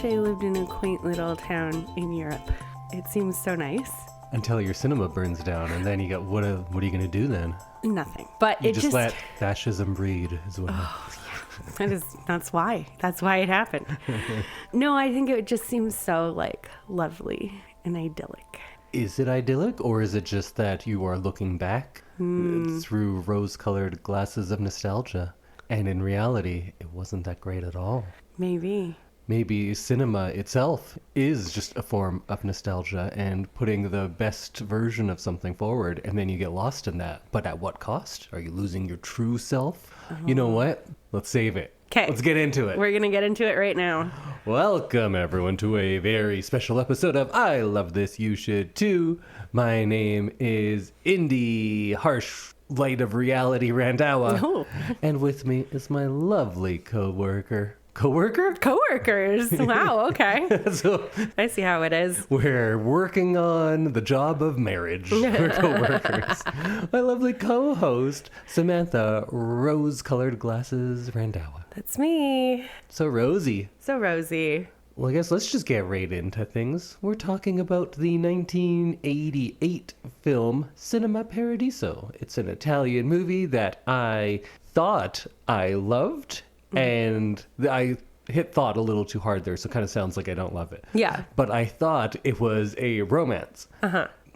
wish I lived in a quaint little town in Europe. It seems so nice. Until your cinema burns down, and then you got, what are you going to do then? Nothing. But You just let fascism breed as well. Oh, yeah. That's why it happened. No, I think it just seems so, lovely and idyllic. Is it idyllic, or is it just that you are looking back through rose-colored glasses of nostalgia? And in reality, it wasn't that great at all. Maybe cinema itself is just a form of nostalgia and putting the best version of something forward, and then you get lost in that. But at what cost? Are you losing your true self? You know what? Let's save it. Okay. Let's get into it. We're going to get into it right now. Welcome, everyone, to a very special episode of I Love This, You Should Too. My name is Indy, harsh light of reality Randhawa. Oh. And with me is my lovely co-worker. Coworkers. Wow, okay. So I see how it is. we're working on the job of marriage. We're co-workers. My lovely co-host, Samantha, rose-colored glasses Randhawa. That's me. So Rosie. Well, I guess let's just get right into things. We're talking about the 1988 film Cinema Paradiso. It's an Italian movie that I thought I loved, and I hit thought a little too hard there, so it kind of sounds like I don't love it. Yeah. But I thought it was a romance.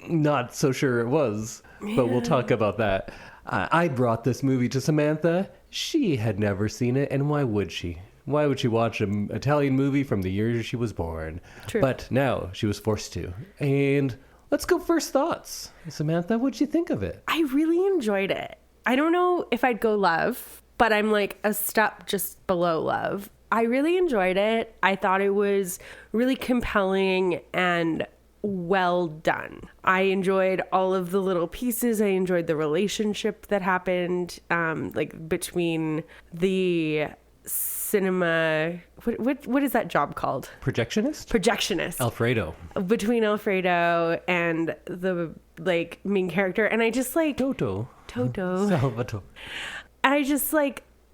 Not so sure it was, but we'll talk about that. I brought this movie to Samantha. She had never seen it, and why would she? Why would she watch an Italian movie from the year she was born? True. But now she was forced to. And let's go first thoughts. Samantha, what'd you think of it? I really enjoyed it. I don't know if I'd go love, but I'm like a step just below love. I really enjoyed it. I thought it was really compelling and well done. I enjoyed all of the little pieces. I enjoyed the relationship that happened, between the cinema. What is that job called? Projectionist. Alfredo. Between Alfredo and the main character, and I just Toto. Salvatore. I just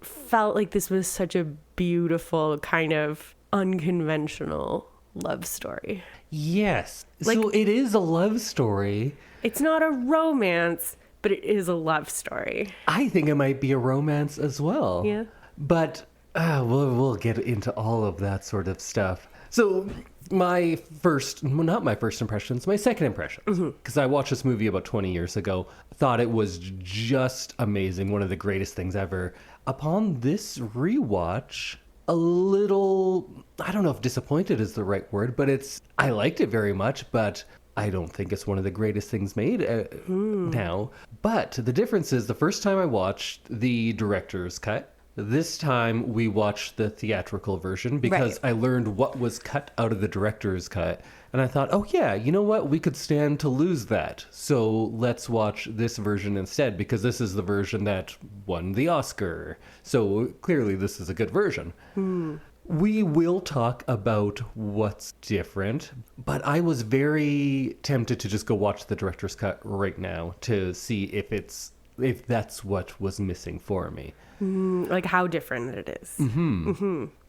felt like this was such a beautiful kind of unconventional love story. Yes. So it is a love story. It's not a romance, but it is a love story. I think it might be a romance as well. Yeah. But we'll get into all of that sort of stuff. So my second impressions, because I watched this movie about 20 years ago, thought it was just amazing, one of the greatest things ever. Upon this rewatch, a little, I don't know if disappointed is the right word, but I liked it very much, but I don't think it's one of the greatest things made now. But the difference is the first time I watched the director's cut, this time we watched the theatrical version because I learned what was cut out of the director's cut. And I thought, oh yeah, you know what? We could stand to lose that. So let's watch this version instead because this is the version that won the Oscar. So clearly this is a good version. We will talk about what's different, but I was very tempted to just go watch the director's cut right now to see if that's what was missing for me. How different it is.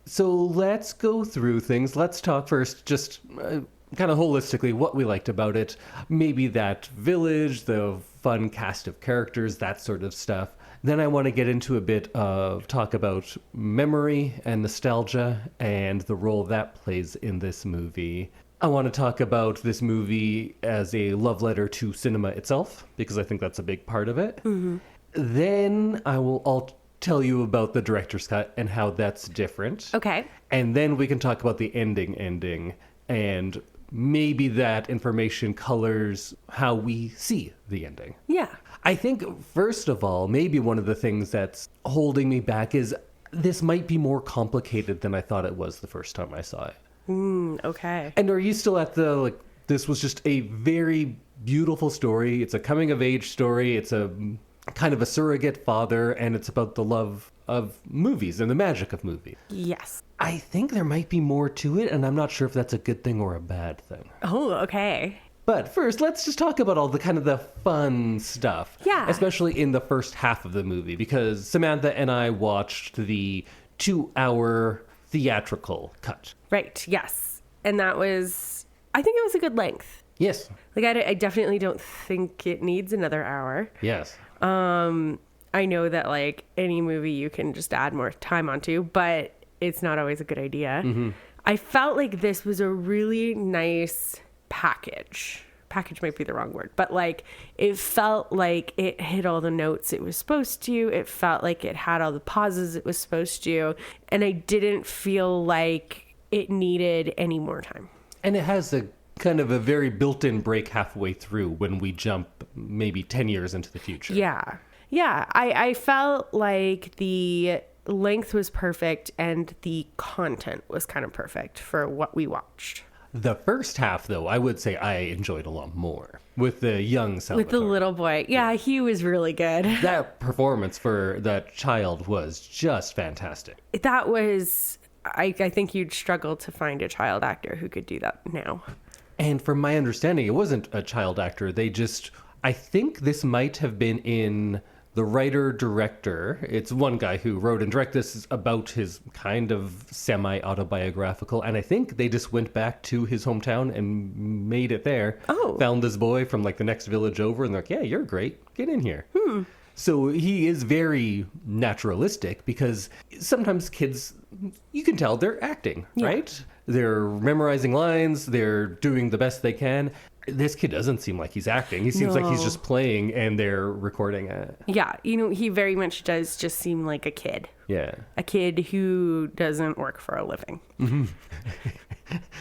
So let's go through things. Let's talk first, just kind of holistically, what we liked about it. Maybe that village, the fun cast of characters, that sort of stuff. Then I want to get into a bit of talk about memory and nostalgia and the role that plays in this movie. I want to talk about this movie as a love letter to cinema itself, because I think that's a big part of it. Then I'll tell you about the director's cut and how that's different. Okay. And then we can talk about the ending, and maybe that information colors how we see the ending. Yeah. I think, first of all, maybe one of the things that's holding me back is this might be more complicated than I thought it was the first time I saw it. Okay. And are you still at the, this was just a very beautiful story. It's a coming-of-age story. It's a kind of a surrogate father, and it's about the love of movies and the magic of movies. Yes. I think there might be more to it, and I'm not sure if that's a good thing or a bad thing. Oh, okay. But first, let's just talk about all the kind of the fun stuff. Yeah. Especially in the first half of the movie, because Samantha and I watched the 2-hour theatrical cut. Right. Yes. And that was, I think it was a good length. Yes. Like, I definitely don't think it needs another hour. Yes. I know that, like, any movie you can just add more time onto, but it's not always a good idea. I felt like this was a really nice package. Package might be the wrong word, but, like, it felt like it hit all the notes it was supposed to. It felt like it had all the pauses it was supposed to. And I didn't feel like it needed any more time. And it has a kind of a very built-in break halfway through when we jump maybe 10 years into the future. Yeah. Yeah. I felt like the length was perfect and the content was kind of perfect for what we watched. The first half, though, I would say I enjoyed a lot more with the young Salvatore. With the little boy. Yeah, he was really good. That performance for that child was just fantastic. That was, I think you'd struggle to find a child actor who could do that now. And from my understanding, it wasn't a child actor. I think this might have been in the writer-director. It's one guy who wrote and directed this about his kind of semi-autobiographical. And I think they just went back to his hometown and made it there. Oh. Found this boy from like the next village over and they're like, yeah, you're great. Get in here. So he is very naturalistic because sometimes kids, you can tell they're acting, right? They're memorizing lines. They're doing the best they can. This kid doesn't seem like he's acting. He seems like he's just playing and they're recording it. Yeah, he very much does just seem like a kid. Yeah. A kid who doesn't work for a living.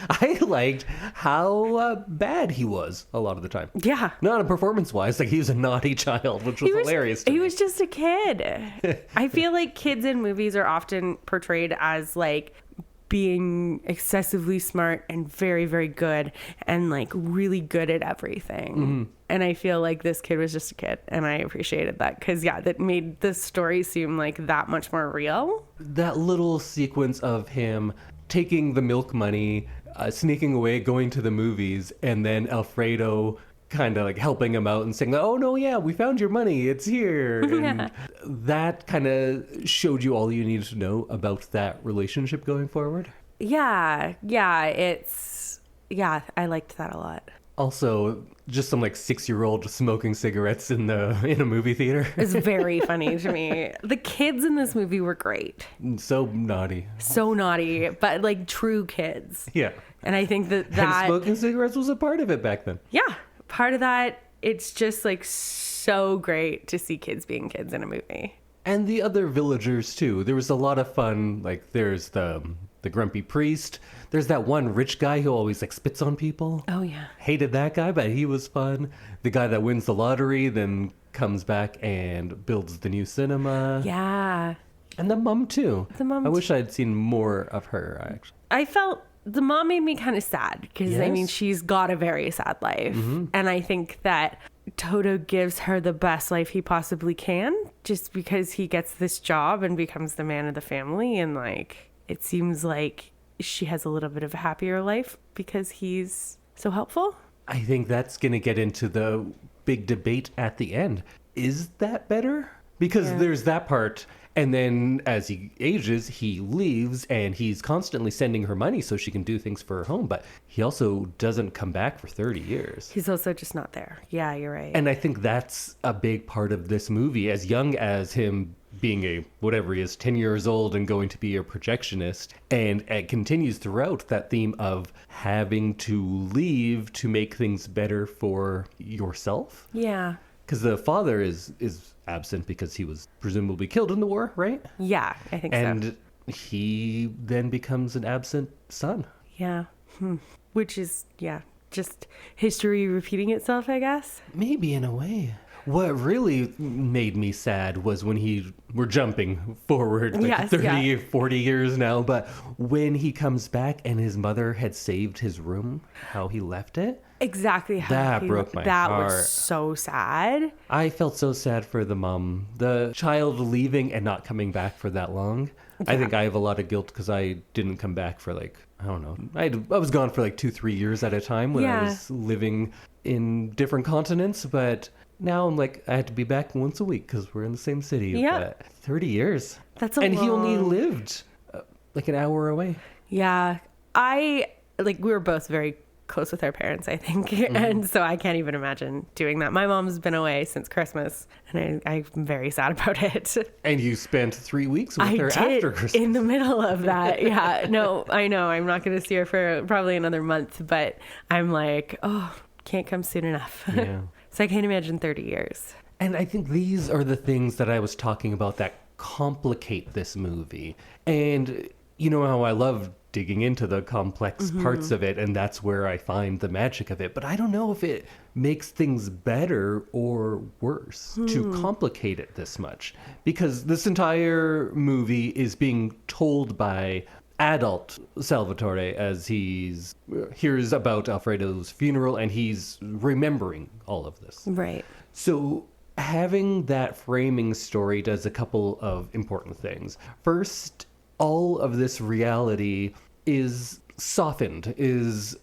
I liked how bad he was a lot of the time. Yeah. Not performance-wise. Like, he was a naughty child, which was hilarious to me. He was just a kid. I feel like kids in movies are often portrayed as, like, being excessively smart and very, very good and, like, really good at everything. And I feel like this kid was just a kid, and I appreciated that because, yeah, that made the story seem, like, that much more real. That little sequence of him taking the milk money, sneaking away, going to the movies, and then Alfredo kind of like helping him out and saying, oh no, yeah, we found your money, it's here. And that kind of showed you all you needed to know about that relationship going forward. Yeah, I liked that a lot. Also, just some like 6-year-old smoking cigarettes in a movie theater. It's very funny to me. The kids in this movie were great. So naughty. So naughty, but like true kids. Yeah. And I think that And smoking cigarettes was a part of it back then. Yeah. Part of that, it's just like so great to see kids being kids in a movie. And the other villagers too. There was a lot of fun. Like there's the grumpy priest. There's that one rich guy who always like spits on people. Oh yeah. Hated that guy, but he was fun. The guy that wins the lottery then comes back and builds the new cinema. Yeah. And the mom too. I wish I'd seen more of her actually. I felt the mom made me kind of sad because I mean she's got a very sad life. And I think that Toto gives her the best life he possibly can just because he gets this job and becomes the man of the family, and like it seems like she has a little bit of a happier life because he's so helpful. I think that's going to get into the big debate at the end. Is that better? Because there's that part. And then as he ages, he leaves and he's constantly sending her money so she can do things for her home. But he also doesn't come back for 30 years. He's also just not there. Yeah, you're right. And I think that's a big part of this movie. As young as him being whatever he is, 10 years old and going to be a projectionist. And it continues throughout that theme of having to leave to make things better for yourself. Yeah. Because the father is absent because he was presumably killed in the war, right? Yeah, I think so. And he then becomes an absent son. Yeah. Which is, just history repeating itself, I guess. Maybe in a way. What really made me sad was when we're jumping forward like 40 years now, but when he comes back and his mother had saved his room, how he left it. Exactly how that broke my heart. That was so sad. I felt so sad for the mom. The child leaving and not coming back for that long. Yeah. I think I have a lot of guilt because I didn't come back for I don't know. I was gone for 2-3 years at a time when I was living in different continents, but now I'm I had to be back once a week because we're in the same city. Yeah. But 30 years. That's a And long... he only lived like an hour away. Yeah. We were both very close with our parents, I think. And so I can't even imagine doing that. My mom's been away since Christmas, and I'm very sad about it. And you spent 3 weeks with her after Christmas. In the middle of that. Yeah. No, I know. I'm not going to see her for probably another month, but I'm like, oh, can't come soon enough. Yeah. So I can't imagine 30 years. And I think these are the things that I was talking about that complicate this movie. And you know how I love digging into the complex parts of it, and that's where I find the magic of it. But I don't know if it makes things better or worse to complicate it this much. Because this entire movie is being told by adult Salvatore as he's hears about Alfredo's funeral and he's remembering all of this. Right. So having that framing story does a couple of important things. First, all of this reality is softened, is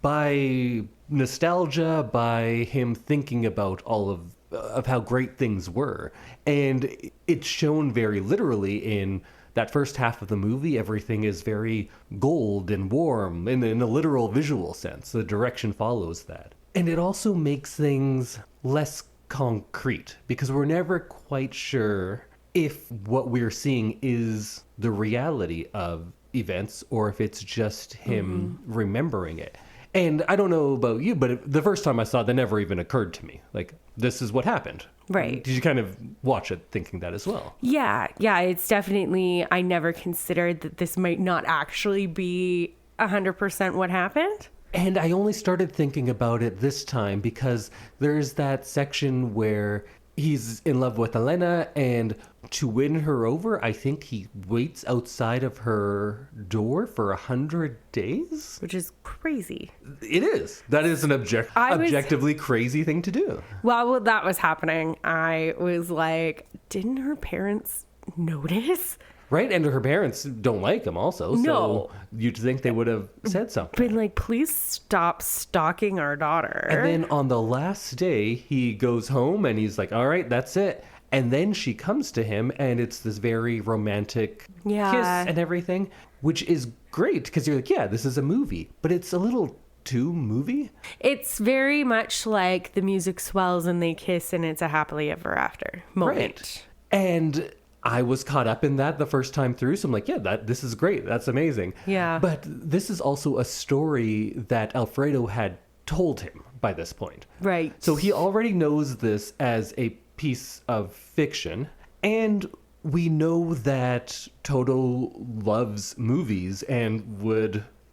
by nostalgia, by him thinking about all of how great things were. And it's shown very literally in that first half of the movie. Everything is very gold and warm in a literal visual sense. The direction follows that. And it also makes things less concrete because we're never quite sure if what we're seeing is the reality of events or if it's just him remembering it. And I don't know about you, but the first time I saw it, that never even occurred to me. Like, this is what happened. Right. Did you kind of watch it thinking that as well? Yeah. Yeah. It's definitely, I never considered that this might not actually be 100% what happened. And I only started thinking about it this time because there's that section where he's in love with Elena, and to win her over, I think he waits outside of her door for 100 days? Which is crazy. It is. That is an objectively crazy thing to do. Well, that was happening. I was like, didn't her parents notice? Right? And her parents don't like him also. No. So you'd think they would have said something. Been like, please stop stalking our daughter. And then on the last day, he goes home and he's like, all right, that's it. And then she comes to him and it's this very romantic kiss and everything, which is great because you're like, yeah, this is a movie. But it's a little too movie. It's very much like the music swells and they kiss and it's a happily ever after moment. Right. And I was caught up in that the first time through. So I'm like, yeah, this is great. That's amazing. Yeah. But this is also a story that Alfredo had told him by this point. Right. So he already knows this as a piece of fiction. And we know that Toto loves movies and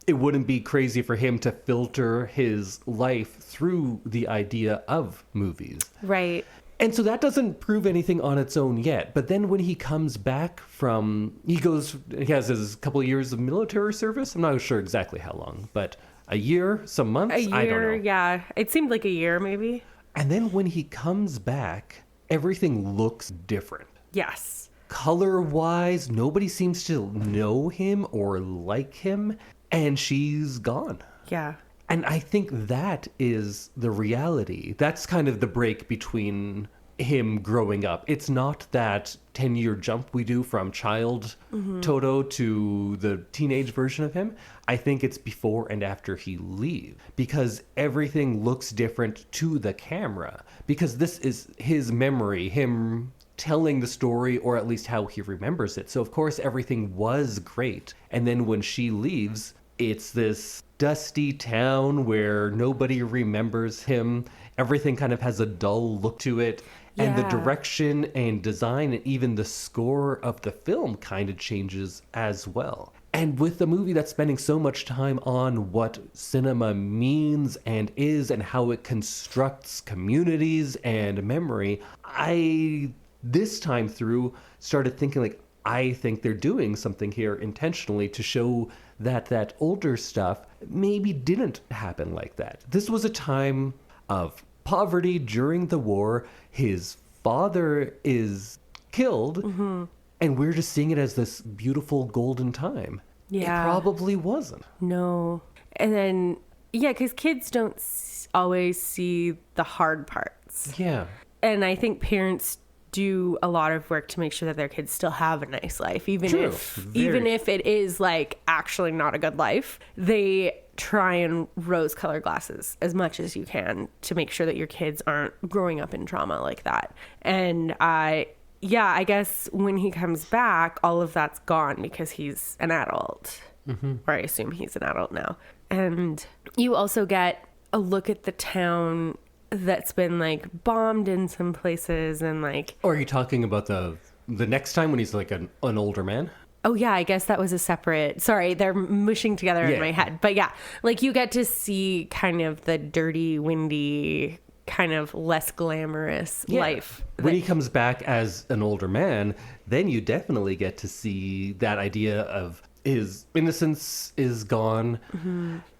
it wouldn't be crazy for him to filter his life through the idea of movies. Right. And so that doesn't prove anything on its own yet. But then when he comes back he has his couple of years of military service. I'm not sure exactly how long, but a year, some months? A year, I don't know. Yeah. It seemed like a year maybe. And then when he comes back, everything looks different. Yes. Color-wise, nobody seems to know him or like him, and she's gone. Yeah. And I think that is the reality. That's kind of the break between him growing up. It's not that 10-year jump we do from child Toto to the teenage version of him. I think it's before and after he leaves, because everything looks different to the camera, because this is his memory, him telling the story, or at least how he remembers it. So of course everything was great. And then when she leaves, it's this dusty town where nobody remembers him. Everything kind of has a dull look to it. Yeah. And the direction and design and even the score of the film kind of changes as well. And with the movie that's spending so much time on what cinema means and is and how it constructs communities and memory, I, this time through, started thinking like, I think they're doing something here intentionally to show that older stuff maybe didn't happen like that. This was a time of poverty during the war. His father is killed, and we're just seeing it as this beautiful golden time. Yeah. It probably wasn't. No. And then, yeah, because kids don't always see the hard parts. Yeah. And I think parents do a lot of work to make sure that their kids still have a nice life, even True. even if it is like actually not a good life. They try and rose-colored glasses as much as you can to make sure that your kids aren't growing up in trauma like that. And I guess when he comes back, all of that's gone because he's an adult, or I assume he's an adult now. And you also get a look at the town that's been like bombed in some places, and like. Or are you talking about the next time when he's like an older man? Oh yeah, I guess that was a separate. Sorry, they're mushing together in my head. But yeah, like you get to see kind of the dirty, windy, kind of less glamorous life. When he comes back as an older man, then you definitely get to see that idea of his innocence is gone,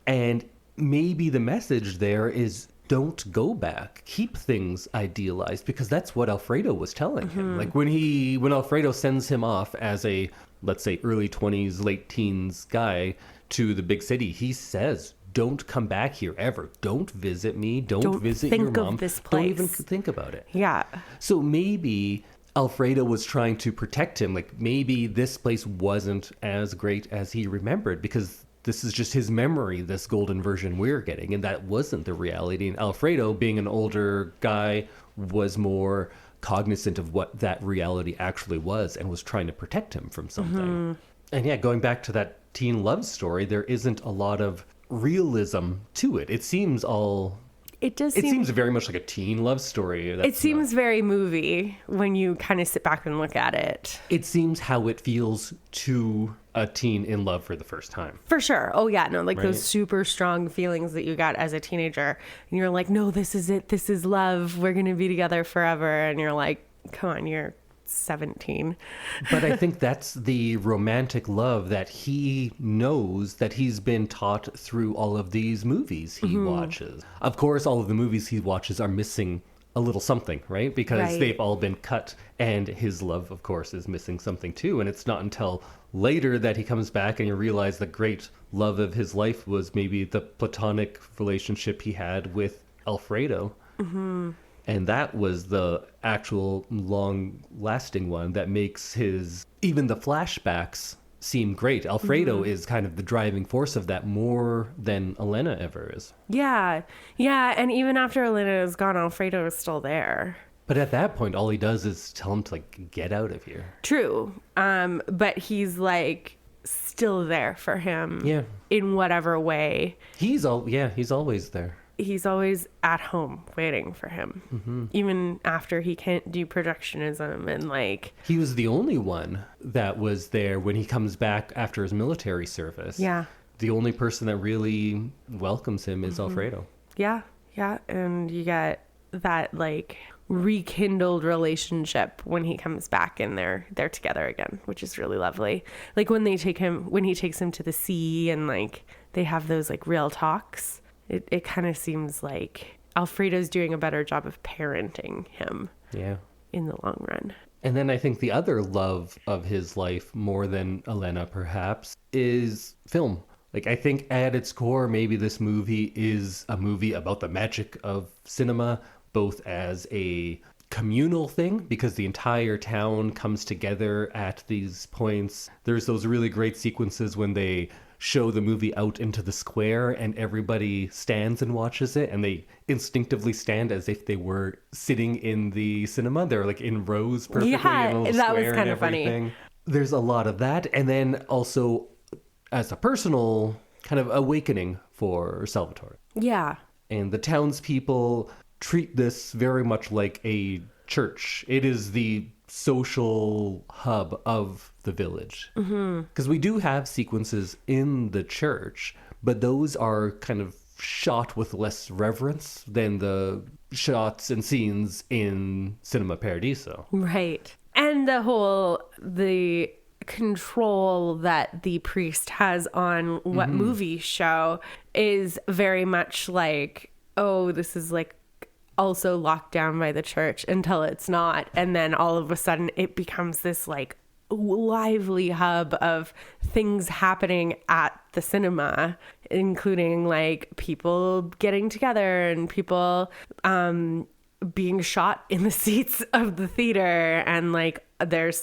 and maybe the message there is, don't go back. Keep things idealized, because that's what Alfredo was telling him. Like when Alfredo sends him off as a, let's say, early 20s, late teens guy to the big city, he says, don't come back here ever. Don't visit me. Don't visit your mom. Think of this place. Don't even think about it. Yeah. So maybe Alfredo was trying to protect him. Like maybe this place wasn't as great as he remembered, because this is just his memory, this golden version we're getting, and that wasn't the reality. And Alfredo, being an older guy, was more cognizant of what that reality actually was and was trying to protect him from something. And yeah, going back to that teen love story, there isn't a lot of realism to it. It seems seems very much like a teen love story. It seems very movie when you kind of sit back and look at it. It seems how it feels to a teen in love for the first time. For sure. Oh yeah, no, like those super strong feelings that you got as a teenager, and you're like, no, this is it. This is love. We're going to be together forever. And you're like, come on, you're 17. But I think that's the romantic love that he knows, that he's been taught through all of these movies he watches. Of course, all of the movies he watches are missing a little something, right? Because they've all been cut, and his love, of course, is missing something too. And it's not until later that he comes back and you realize the great love of his life was maybe the platonic relationship he had with Alfredo. And that was the actual long-lasting one that makes even the flashbacks seem great. Alfredo is kind of the driving force of that more than Elena ever is. Yeah. Yeah, and even after Elena is gone, Alfredo is still there. But at that point, all he does is tell him to, like, get out of here. True. But he's, like, still there for him. Yeah. In whatever way. He's always there. He's always at home waiting for him, even after he can't do projectionism, and like he was the only one that was there when he comes back after his military service. Yeah, the only person that really welcomes him is Alfredo. Yeah, and you get that like rekindled relationship when he comes back and they're together again, which is really lovely. Like when he takes him to the sea and like they have those like real talks. It kind of seems like Alfredo's doing a better job of parenting him in the long run. And then I think the other love of his life, more than Elena perhaps, is film. Like I think at its core, maybe this movie is a movie about the magic of cinema, both as a communal thing, because the entire town comes together at these points. There's those really great sequences when they show the movie out into the square and everybody stands and watches it, and they instinctively stand as if they were sitting in the cinema. They're like in rows perfectly in a little that square was kind and of funny. There's a lot of that. And then also as a personal kind of awakening for Salvatore. Yeah. And the townspeople treat this very much like a church. It is the social hub of the village, because we do have sequences in the church, but those are kind of shot with less reverence than the shots and scenes in Cinema Paradiso. Right. And the control that the priest has on what movies show is very much like, oh, this is like also locked down by the church, until it's not. And then all of a sudden it becomes this like lively hub of things happening at the cinema, including like people getting together and people being shot in the seats of the theater, and like there's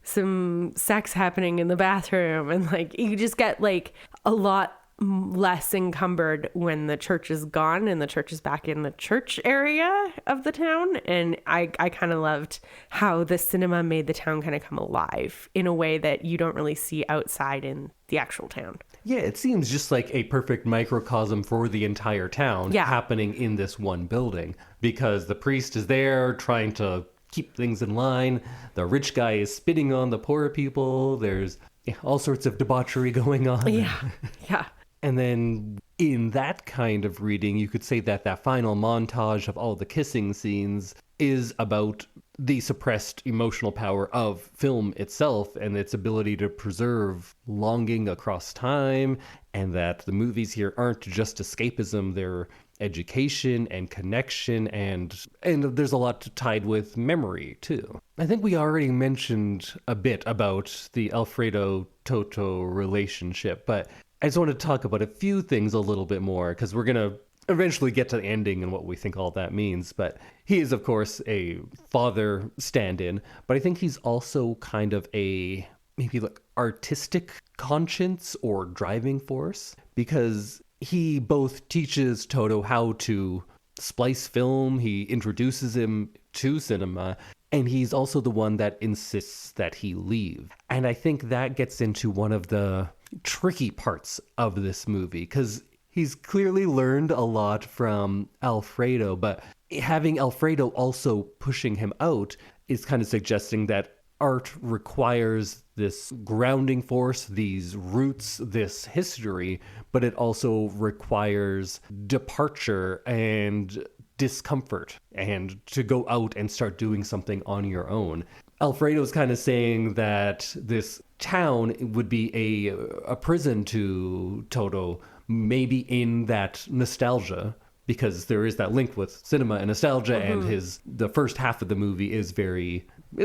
some sex happening in the bathroom, and like you just get like a lot less encumbered when the church is gone and the church is back in the church area of the town. And I kind of loved how the cinema made the town kind of come alive in a way that you don't really see outside in the actual town. Yeah, it seems just like a perfect microcosm for the entire town happening in this one building, because the priest is there trying to keep things in line. The rich guy is spitting on the poor people. There's all sorts of debauchery going on. Yeah. And then in that kind of reading, you could say that that final montage of all the kissing scenes is about the suppressed emotional power of film itself and its ability to preserve longing across time, and that the movies here aren't just escapism, they're education and connection, and there's a lot tied with memory too. I think we already mentioned a bit about the Alfredo Toto relationship, but I just want to talk about a few things a little bit more, because we're going to eventually get to the ending and what we think all that means. But he is, of course, a father stand-in, but I think he's also kind of a maybe like artistic conscience or driving force, because he both teaches Toto how to splice film, he introduces him to cinema, and he's also the one that insists that he leave. And I think that gets into one of the tricky parts of this movie, because he's clearly learned a lot from Alfredo, but having Alfredo also pushing him out is kind of suggesting that art requires this grounding force, these roots, this history, but it also requires departure and discomfort and to go out and start doing something on your own. Alfredo's kind of saying that this town would be a prison to Toto, maybe in that nostalgia, because there is that link with cinema and nostalgia, and the first half of the movie is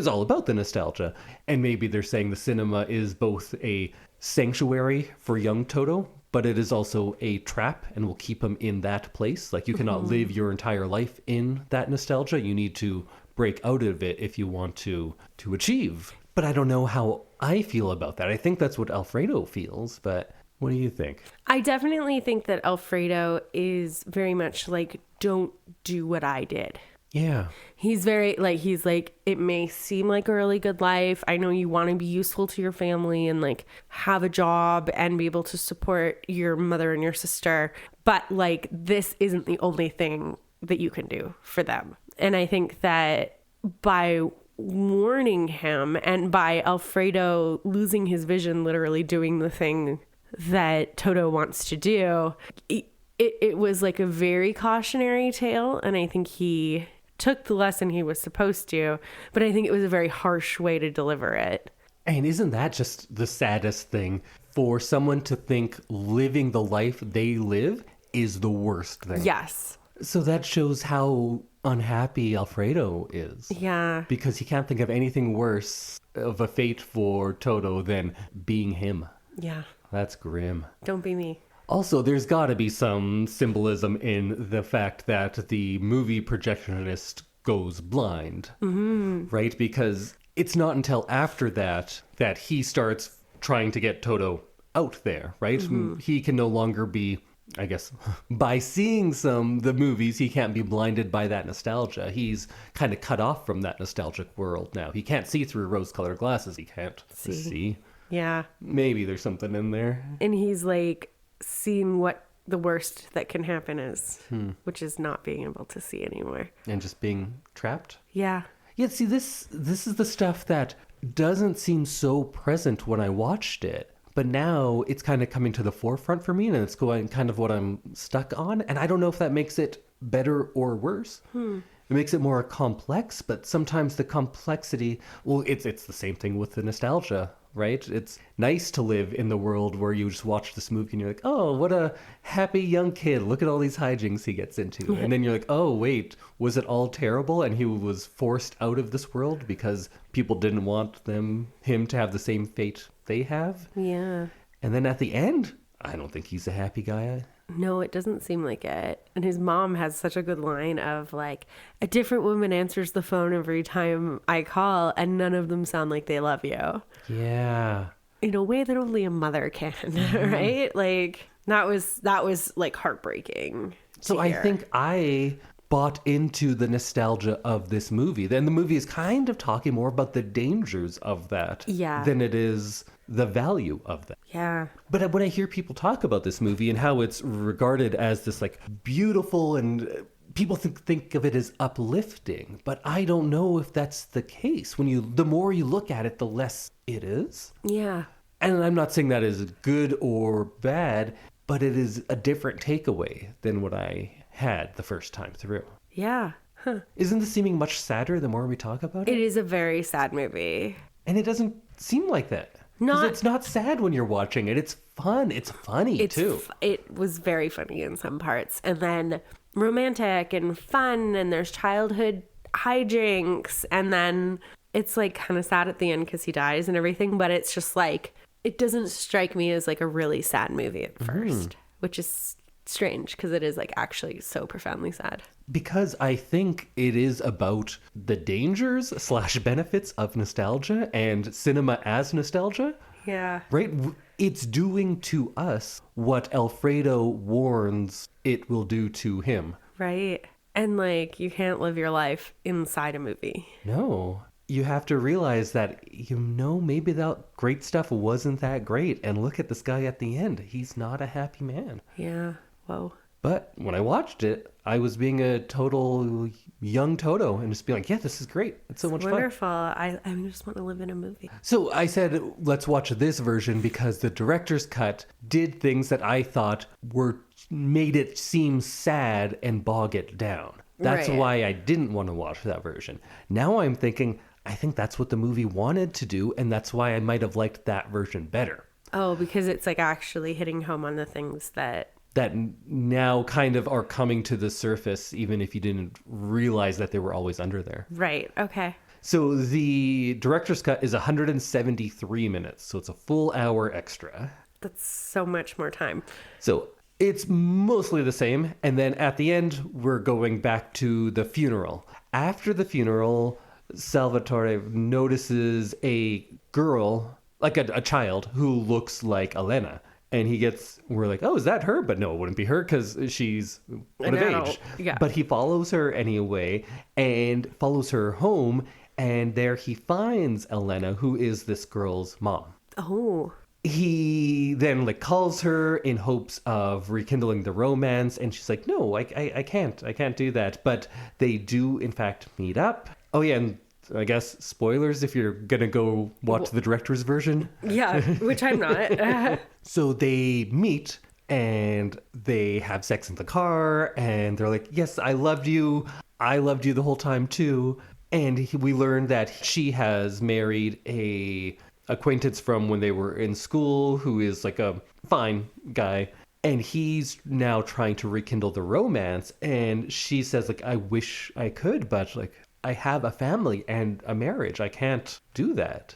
all about the nostalgia. And maybe they're saying the cinema is both a sanctuary for young Toto, but it is also a trap and will keep him in that place. Like, you cannot live your entire life in that nostalgia. You need to break out of it if you want to achieve. But I don't know how I feel about that. I think that's what Alfredo feels, but what do you think? I definitely think that Alfredo is very much like, don't do what I did. Yeah. He's very like, it may seem like a really good life. I know you want to be useful to your family and like have a job and be able to support your mother and your sister, but like, this isn't the only thing that you can do for them. And I think that by warning him and by Alfredo losing his vision, literally doing the thing that Toto wants to do, it was like a very cautionary tale. And I think he took the lesson he was supposed to, but I think it was a very harsh way to deliver it. And isn't that just the saddest thing? For someone to think living the life they live is the worst thing. Yes. So that shows how unhappy Alfredo is. Yeah. Because he can't think of anything worse of a fate for Toto than being him. Yeah. That's grim. Don't be me. Also, there's got to be some symbolism in the fact that the movie projectionist goes blind, right? Because it's not until after that he starts trying to get Toto out there, right? He can no longer be, I guess, by seeing the movies, he can't be blinded by that nostalgia. He's kind of cut off from that nostalgic world now. He can't see through rose-colored glasses. He can't see. Yeah. Maybe there's something in there. And he's like seeing what the worst that can happen is, which is not being able to see anymore. And just being trapped? Yeah. Yeah, see, this is the stuff that doesn't seem so present when I watched it. But now it's kind of coming to the forefront for me, and it's going kind of what I'm stuck on. And I don't know if that makes it better or worse. It makes it more complex, but sometimes the complexity, well, it's the same thing with the nostalgia, right? It's nice to live in the world where you just watch this movie and you're like, oh, what a happy young kid. Look at all these hijinks he gets into. And then you're like, oh, wait, was it all terrible? And he was forced out of this world because people didn't want him to have the same fate they have? Yeah. And then at the end, I don't think he's a happy guy No, it doesn't seem like it. And his mom has such a good line of like, a different woman answers the phone every time I call, and none of them sound like they love you. Yeah. In a way that only a mother can, right? Like that was like heartbreaking. So I think I bought into the nostalgia of this movie. Then the movie is kind of talking more about the dangers of that than it is the value of that. Yeah. But when I hear people talk about this movie and how it's regarded as this like beautiful and people think of it as uplifting, but I don't know if that's the case. The more you look at it, the less it is. Yeah. And I'm not saying that is good or bad, but it is a different takeaway than what I had the first time through. Yeah. Huh. Isn't this seeming much sadder the more we talk about it? It is a very sad movie. And it doesn't seem like that. Because it's not sad when you're watching it. It's fun. It's funny, too. It was very funny in some parts. And then romantic and fun, and there's childhood hijinks. And then it's like kind of sad at the end because he dies and everything. But it's just like, it doesn't strike me as like a really sad movie at first, which is strange because it is like actually so profoundly sad. Because I think it is about the dangers / benefits of nostalgia and cinema as nostalgia. Yeah. Right? It's doing to us what Alfredo warns it will do to him. Right. And like, you can't live your life inside a movie. No. You have to realize that, maybe that great stuff wasn't that great. And look at this guy at the end. He's not a happy man. Yeah. Whoa. But when I watched it, I was being a total young Toto and just being like, yeah, this is great. It's so much wonderful. fun. I just want to live in a movie. So I said, let's watch this version because the director's cut did things that I thought made it seem sad and bog it down. That's why I didn't want to watch that version. Now I'm thinking, I think that's what the movie wanted to do, and that's why I might have liked that version better. Oh, because it's like actually hitting home on the things that now kind of are coming to the surface, even if you didn't realize that they were always under there. Right. Okay. So the director's cut is 173 minutes, so it's a full hour extra. That's so much more time. So it's mostly the same. And then at the end, we're going back to the funeral. After the funeral, Salvatore notices a girl, like a child, who looks like Elena. And we're like, oh, is that her? But no, it wouldn't be her because she's out of age. Yeah. But he follows her anyway and follows her home. And there he finds Elena, who is this girl's mom. Oh. He then calls her in hopes of rekindling the romance. And she's like, no, I can't do that. But they do, in fact, meet up. Oh, yeah. And I guess spoilers if you're going to go watch the director's version. Yeah, which I'm not. So they meet and they have sex in the car and they're like, yes, I loved you. I loved you the whole time too. And we learned that she has married a acquaintance from when they were in school who is like a fine guy. And he's now trying to rekindle the romance. And she says I wish I could, but I have a family and a marriage. I can't do that.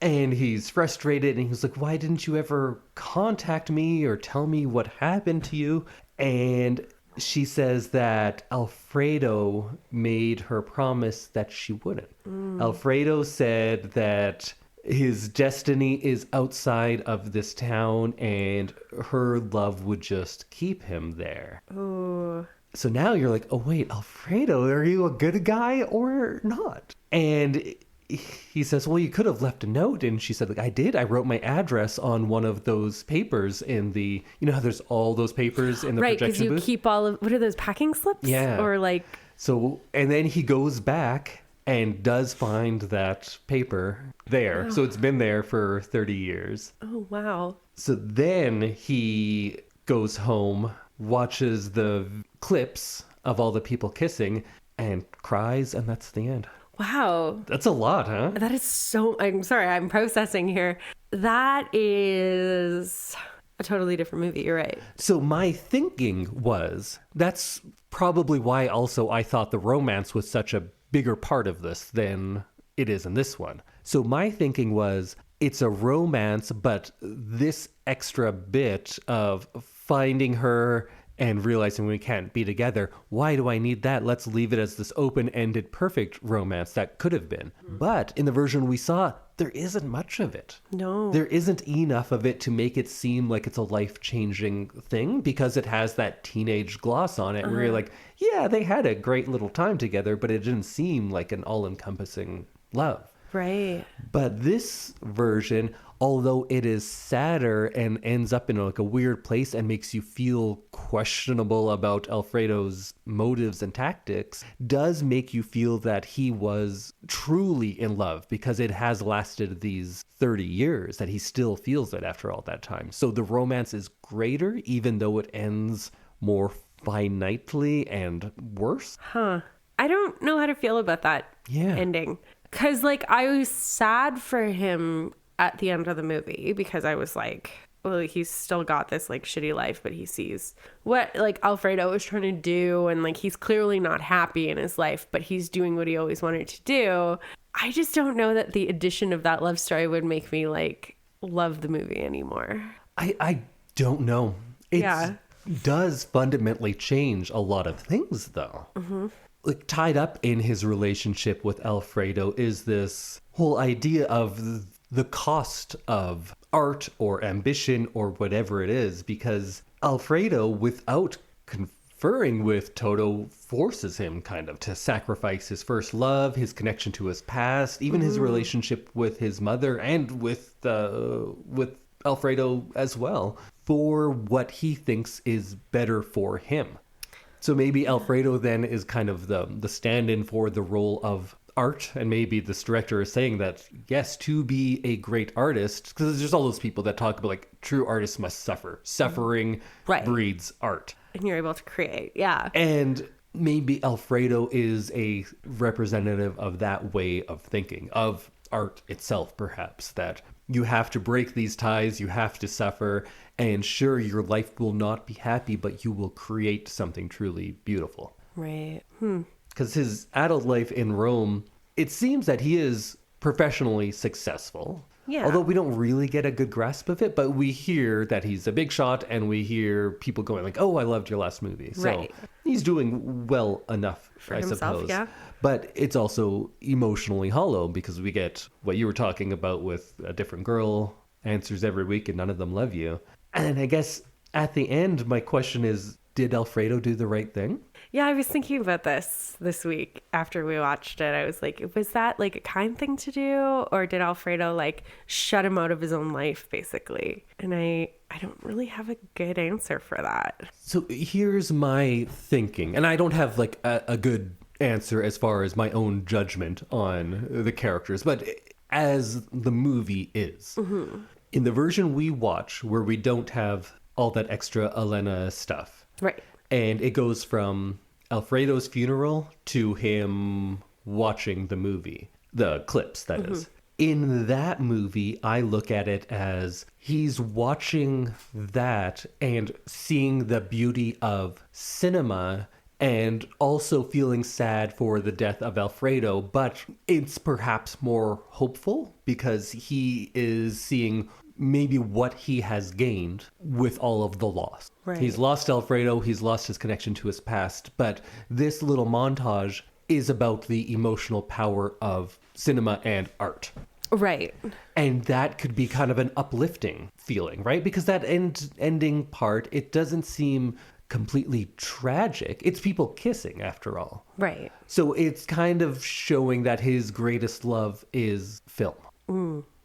And he's frustrated and he's like, why didn't you ever contact me or tell me what happened to you? And she says that Alfredo made her promise that she wouldn't. Alfredo said that his destiny is outside of this town and her love would just keep him there. Oh. So now you're like, oh, wait, Alfredo, are you a good guy or not? And he says, well, you could have left a note. And she said, I did. I wrote my address on one of those papers in the, how there's all those papers in the projection booth? Right, because you keep all of, what are those, packing slips? Yeah. Or So, and then he goes back and does find that paper there. Oh. So it's been there for 30 years. Oh, wow. So then he goes home, watches the clips of all the people kissing and cries, and that's the end. Wow. That's a lot, huh? That is so... I'm sorry, I'm processing here. That is a totally different movie. You're right. So my thinking was, that's probably why also I thought the romance was such a bigger part of this than it is in this one. So my thinking was, it's a romance, but this extra bit of finding her and realizing we can't be together. Why do I need that? Let's leave it as this open-ended, perfect romance that could have been. But in the version we saw, there isn't much of it. No. There isn't enough of it to make it seem like it's a life-changing thing, because it has that teenage gloss on it where you're like, yeah, they had a great little time together, but it didn't seem like an all-encompassing love. Right. But this version, although it is sadder and ends up in like a weird place and makes you feel questionable about Alfredo's motives and tactics, does make you feel that he was truly in love, because it has lasted these 30 years, that he still feels it after all that time. So the romance is greater, even though it ends more finitely and worse. Huh. I don't know how to feel about that ending. Because, like, I was sad for him at the end of the movie, because I was like, well, he's still got this, like, shitty life, but he sees what, like, Alfredo was trying to do, and, like, he's clearly not happy in his life, but he's doing what he always wanted to do. I just don't know that the addition of that love story would make me, like, love the movie anymore. I don't know. It does fundamentally change a lot of things, though. Like, tied up in his relationship with Alfredo is this whole idea of the cost of art or ambition or whatever it is, because Alfredo, without conferring with Toto, forces him kind of to sacrifice his first love, his connection to his past, even his relationship with his mother and with Alfredo as well, for what he thinks is better for him. So maybe Alfredo then is kind of the stand-in for the role of art, and maybe this director is saying that, yes, to be a great artist, because there's all those people that talk about, like, true artists must suffer. Suffering breeds art. And you're able to create, And maybe Alfredo is a representative of that way of thinking, of art itself, perhaps, that you have to break these ties, you have to suffer, and sure, your life will not be happy, but you will create something truly beautiful. Right. Because his adult life in Rome, it seems that he is professionally successful. Yeah. Although we don't really get a good grasp of it, but we hear that he's a big shot, and we hear people going like, oh, I loved your last movie. So he's doing well enough, for I himself, suppose. yeah. But it's also emotionally hollow, because we get what you were talking about with a different girl answers every week and none of them love you. And I guess at the end, my question is, did Alfredo do the right thing? Yeah, I was thinking about this week after we watched it. I was like, was that like a kind thing to do? Or did Alfredo like shut him out of his own life, basically? And I don't really have a good answer for that. So here's my thinking. And I don't have like a good answer as far as my own judgment on the characters. But as the movie is, in the version we watch, where we don't have all that extra Elena stuff. Right. And it goes from Alfredo's funeral to him watching the movie. The clips, that is. In that movie, I look at it as he's watching that and seeing the beauty of cinema, and also feeling sad for the death of Alfredo, but it's perhaps more hopeful because he is seeing maybe what he has gained with all of the loss. Right. He's lost Alfredo, he's lost his connection to his past, but this little montage is about the emotional power of cinema and art. Right. And that could be kind of an uplifting feeling, right? Because that ending part, it doesn't seem completely tragic. It's people kissing, after all. Right. So it's kind of showing that his greatest love is film.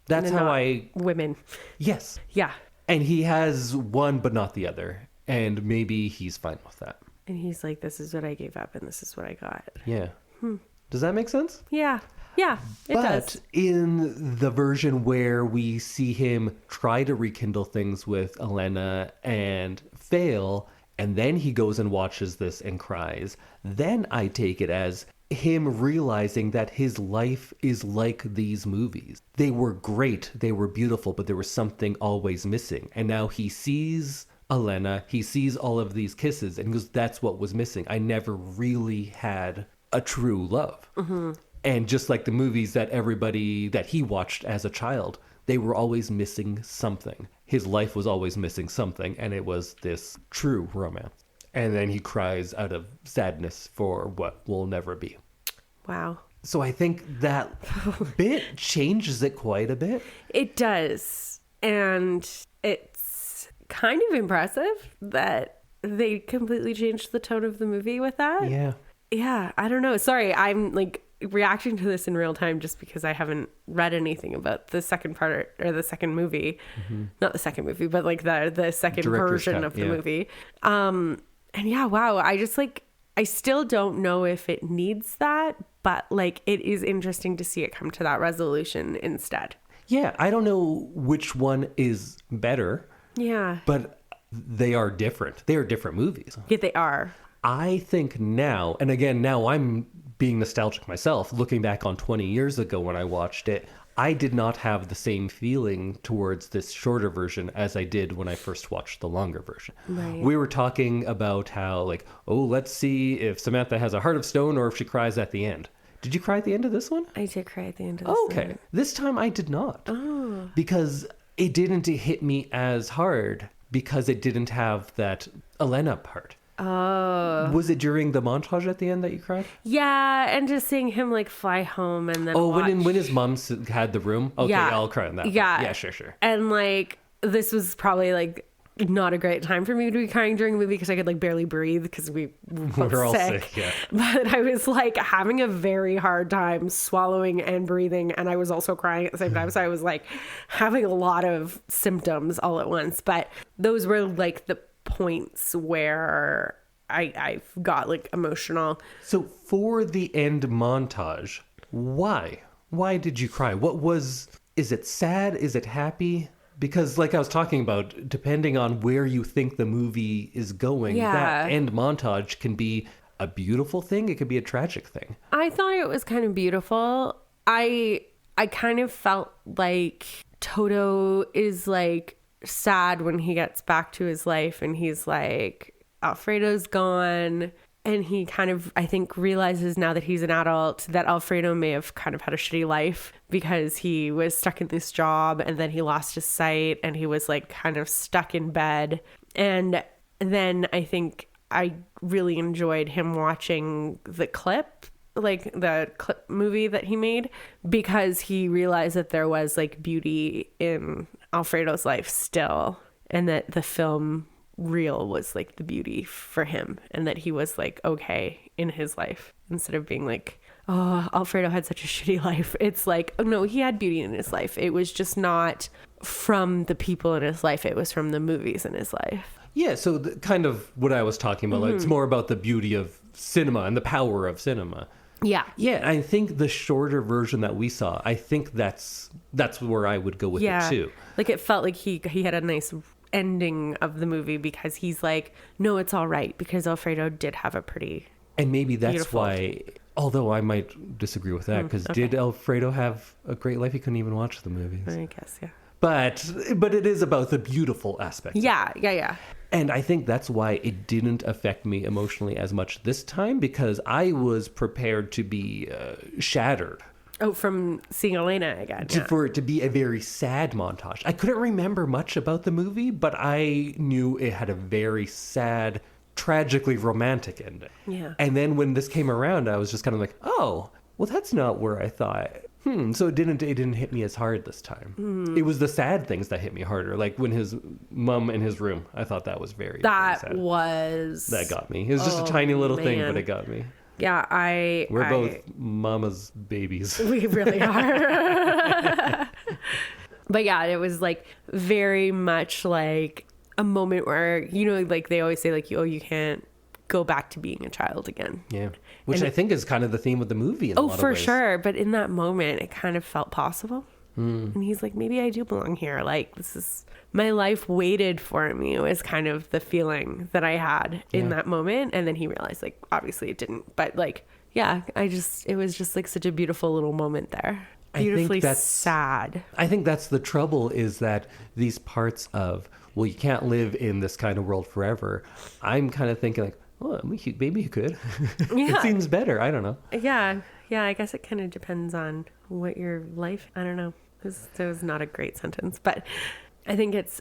That's how women. Yes. Yeah. And he has one but not the other. And maybe he's fine with that. And he's like, this is what I gave up and this is what I got. Yeah. Does that make sense? Yeah. Yeah, it does. But in the version where we see him try to rekindle things with Elena and fail, and then he goes and watches this and cries, then I take it as him realizing that his life is like these movies. They were great, they were beautiful, but there was something always missing. And now he sees Elena, he sees all of these kisses, and goes, that's what was missing. I never really had a true love. And just like the movies that he watched as a child, they were always missing something. his life was always missing something, and it was this true romance. And then he cries out of sadness for what will never be. Wow. So I think that bit changes it quite a bit. It does. And it's kind of impressive that they completely changed the tone of the movie with that. Yeah. Yeah, I don't know. Sorry, I'm like reacting to this in real time just because I haven't read anything about the second part or the second movie. Mm-hmm. Not the second movie, but like the second Director's version cut, of the movie. And yeah, wow. I just like, I still don't know if it needs that, but like it is interesting to see it come to that resolution instead. Yeah, I don't know which one is better. Yeah. But they are different. They are different movies. Yeah, they are. I think now, and again, now I'm being nostalgic myself, looking back on 20 years ago when I watched it, I did not have the same feeling towards this shorter version as I did when I first watched the longer version. Right. We were talking about how, like, oh, let's see if Samantha has a heart of stone or if she cries at the end. Did you cry at the end of this one? I did cry at the end of this Okay. one. This time I did not. Oh. Because it didn't hit me as hard because it didn't have that Elena part. Oh. Was it during the montage at the end that you cried? Yeah, and just seeing him like fly home and then when his mom had the room? Okay, yeah. I'll cry on that. Yeah. Yeah, sure. And like, this was probably like not a great time for me to be crying during a movie because I could like barely breathe because we were We're all sick. yeah. But I was like having a very hard time swallowing and breathing, and I was also crying at the same time. So I was like having a lot of symptoms all at once. But those were like the points where I got like emotional. So for the end montage, why? Why did you cry? Is it sad? Is it happy? Because like I was talking about, depending on where you think the movie is going, that end montage can be a beautiful thing. It could be a tragic thing. I thought it was kind of beautiful. I kind of felt like Toto is like sad when he gets back to his life and he's like, Alfredo's gone. And he kind of, I think, realizes now that he's an adult that Alfredo may have kind of had a shitty life because he was stuck in this job and then he lost his sight and he was like kind of stuck in bed. And then I think I really enjoyed him watching the clip, like the clip movie that he made, because he realized that there was like beauty in Alfredo's life still, and that the film reel was like the beauty for him, and that he was like okay in his life instead of being like, oh, Alfredo had such a shitty life. It's like, oh no, he had beauty in his life. It was just not from the people in his life. It was from the movies in his life. Yeah, so kind of what I was talking about, like, it's more about the beauty of cinema and the power of cinema. Yeah. Yeah, I think the shorter version that we saw, I think that's where I would go with it too. Like it felt like he had a nice ending of the movie because he's like, no, it's all right, because Alfredo did have a pretty and maybe that's beautiful. Why, although I might disagree with that, because did Alfredo have a great life? He couldn't even watch the movies. I guess, yeah. But it is about the beautiful aspect. Yeah. And I think that's why it didn't affect me emotionally as much this time, because I was prepared to be shattered. Oh, from seeing Elena again. For it to be a very sad montage. I couldn't remember much about the movie, but I knew it had a very sad, tragically romantic ending. Yeah. And then when this came around, I was just kind of like, oh, well, that's not where I thought. So it didn't hit me as hard this time. It was the sad things that hit me harder. Like when his mom in his room, I thought that was very sad. That got me. It was just a tiny little thing, but it got me. Yeah, We're both mama's babies. We really are. But yeah, it was like very much like a moment where, you know, like they always say like, oh, you can't go back to being a child again. Yeah. Which I think is kind of the theme of the movie in a lot of ways. Oh, for sure. But in that moment, it kind of felt possible. And he's like, maybe I do belong here. Like, this is, my life waited for me was kind of the feeling that I had in that moment. And then he realized, like, obviously it didn't. But like, yeah, it was just like such a beautiful little moment there. Beautifully sad. I think that's the trouble, is that these parts of, well, you can't live in this kind of world forever. I'm kind of thinking like, well, maybe you could. Yeah. It seems better. I don't know. Yeah. I guess it kind of depends on what your life, I don't know. This was not a great sentence, but I think it's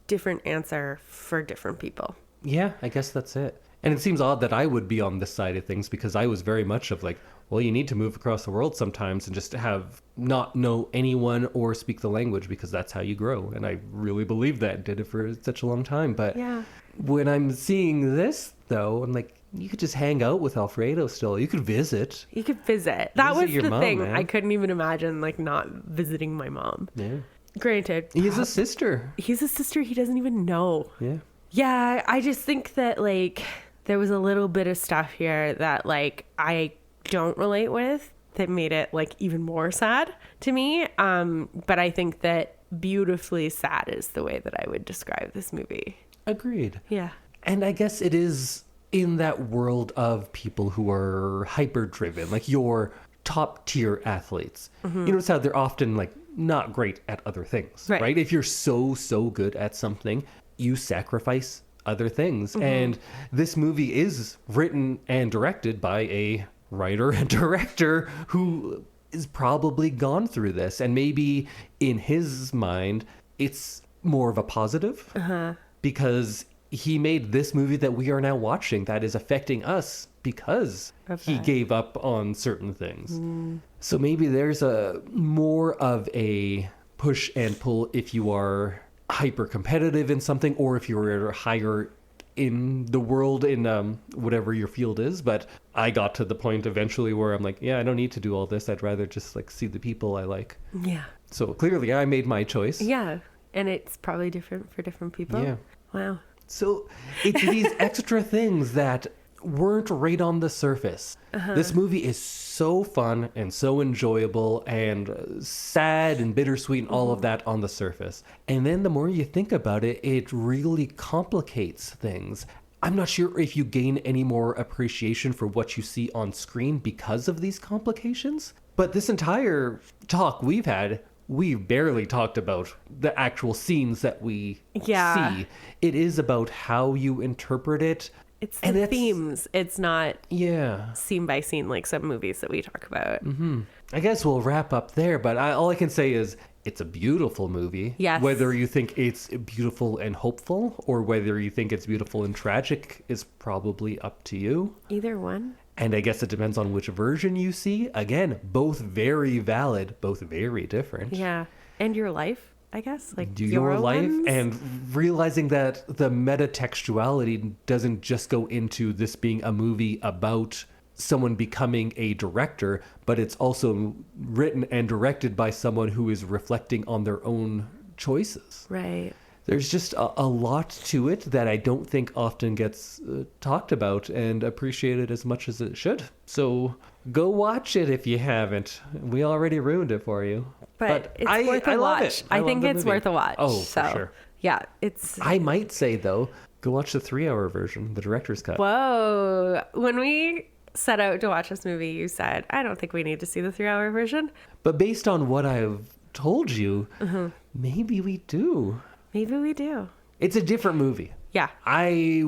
different answer for different people. Yeah, I guess that's it. And it seems odd that I would be on this side of things because I was very much of like, well, you need to move across the world sometimes and just have not know anyone or speak the language because that's how you grow. And I really believed that and did it for such a long time. But when I'm seeing this, though, I'm like, you could just hang out with Alfredo still. You could visit. You could visit. That was the mom, thing. man. I couldn't even imagine like not visiting my mom. Yeah. Granted. He has a sister. He's a sister he doesn't even know. Yeah. Yeah, I just think that like there was a little bit of stuff here that like I don't relate with that made it like even more sad to me. But I think that beautifully sad is the way that I would describe this movie. Agreed. Yeah. And I guess it is in that world of people who are hyper driven, like your top tier athletes. You notice how they're often like not great at other things, right? If you're so good at something, you sacrifice other things. And this movie is written and directed by a writer and director who is probably gone through this. And maybe in his mind, it's more of a positive because he made this movie that we are now watching that is affecting us because he gave up on certain things. So maybe there's a more of a push and pull if you are hyper competitive in something or if you're higher in the world in whatever your field is. But I got to the point eventually where I'm like, yeah, I don't need to do all this. I'd rather just like see the people I like. Yeah. So clearly I made my choice. Yeah. And it's probably different for different people. Yeah. Wow. So it's these extra things that weren't right on the surface. This movie is so fun and so enjoyable and sad and bittersweet and all of that on the surface. And then the more you think about it, it really complicates things. I'm not sure if you gain any more appreciation for what you see on screen because of these complications. But this entire talk we've had, we've barely talked about the actual scenes that we see. It is about how you interpret it. It's the themes. It's not yeah scene by scene like some movies that we talk about. I guess we'll wrap up there, but all I can say is it's a beautiful movie. Yes. Whether you think it's beautiful and hopeful or whether you think it's beautiful and tragic is probably up to you. Either one. And I guess it depends on which version you see. Again, both very valid, both very different. Yeah. And your life, I guess. Like Do your life ones? and realizing that the metatextuality doesn't just go into this being a movie about someone becoming a director, but it's also written and directed by someone who is reflecting on their own choices. Right. There's just a lot to it that I don't think often gets talked about and appreciated as much as it should. So go watch it if you haven't. We already ruined it for you. But it's worth a watch. Love it. I think it's movie. worth a watch. Oh, so, for sure. Yeah, it's... I might say, though, go watch the 3-hour version, the director's cut. Whoa. When we set out to watch this movie, you said, I don't think we need to see the 3-hour version. But based on what I've told you, maybe we do. Maybe we do. It's a different movie. Yeah. I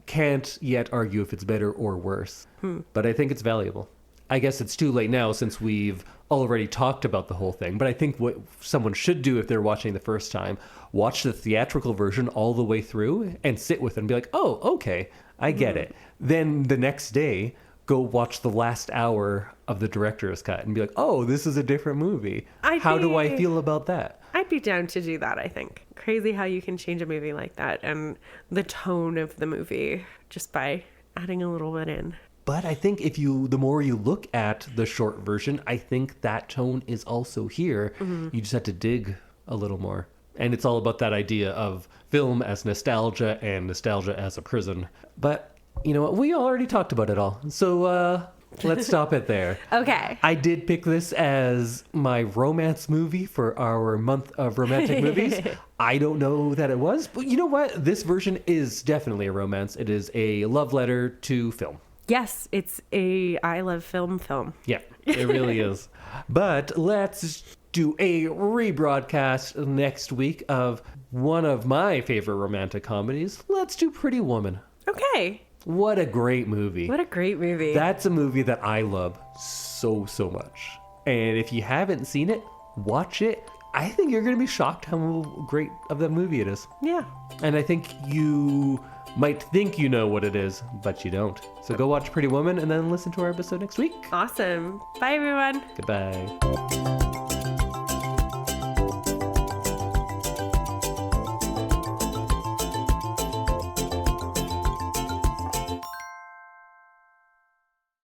can't yet argue if it's better or worse, but I think it's valuable. I guess it's too late now since we've already talked about the whole thing, but I think what someone should do if they're watching the first time, watch the theatrical version all the way through and sit with it and be like, oh, okay, I get it. Then the next day, go watch the last hour of the director's cut and be like, oh, this is a different movie. How do I feel about that? I'd be down to do that, I think. Crazy how you can change a movie like that and the tone of the movie just by adding a little bit in. But I think the more you look at the short version, I think that tone is also here. You just have to dig a little more. And it's all about that idea of film as nostalgia and nostalgia as a prison. But you know what? We already talked about it all. So let's stop it there. Okay. I did pick this as my romance movie for our month of romantic movies. I don't know that it was, but you know what? This version is definitely a romance. It is a love letter to film. Yes, it's a I love film. Yeah, it really is. But let's do a rebroadcast next week of one of my favorite romantic comedies. Let's do Pretty Woman. Okay. What a great movie. What a great movie. That's a movie that I love so much. And if you haven't seen it, watch it. I think you're going to be shocked how great of a movie it is. Yeah. And I think you might think you know what it is, but you don't. So go watch Pretty Woman and then listen to our episode next week. Awesome. Bye, everyone. Goodbye.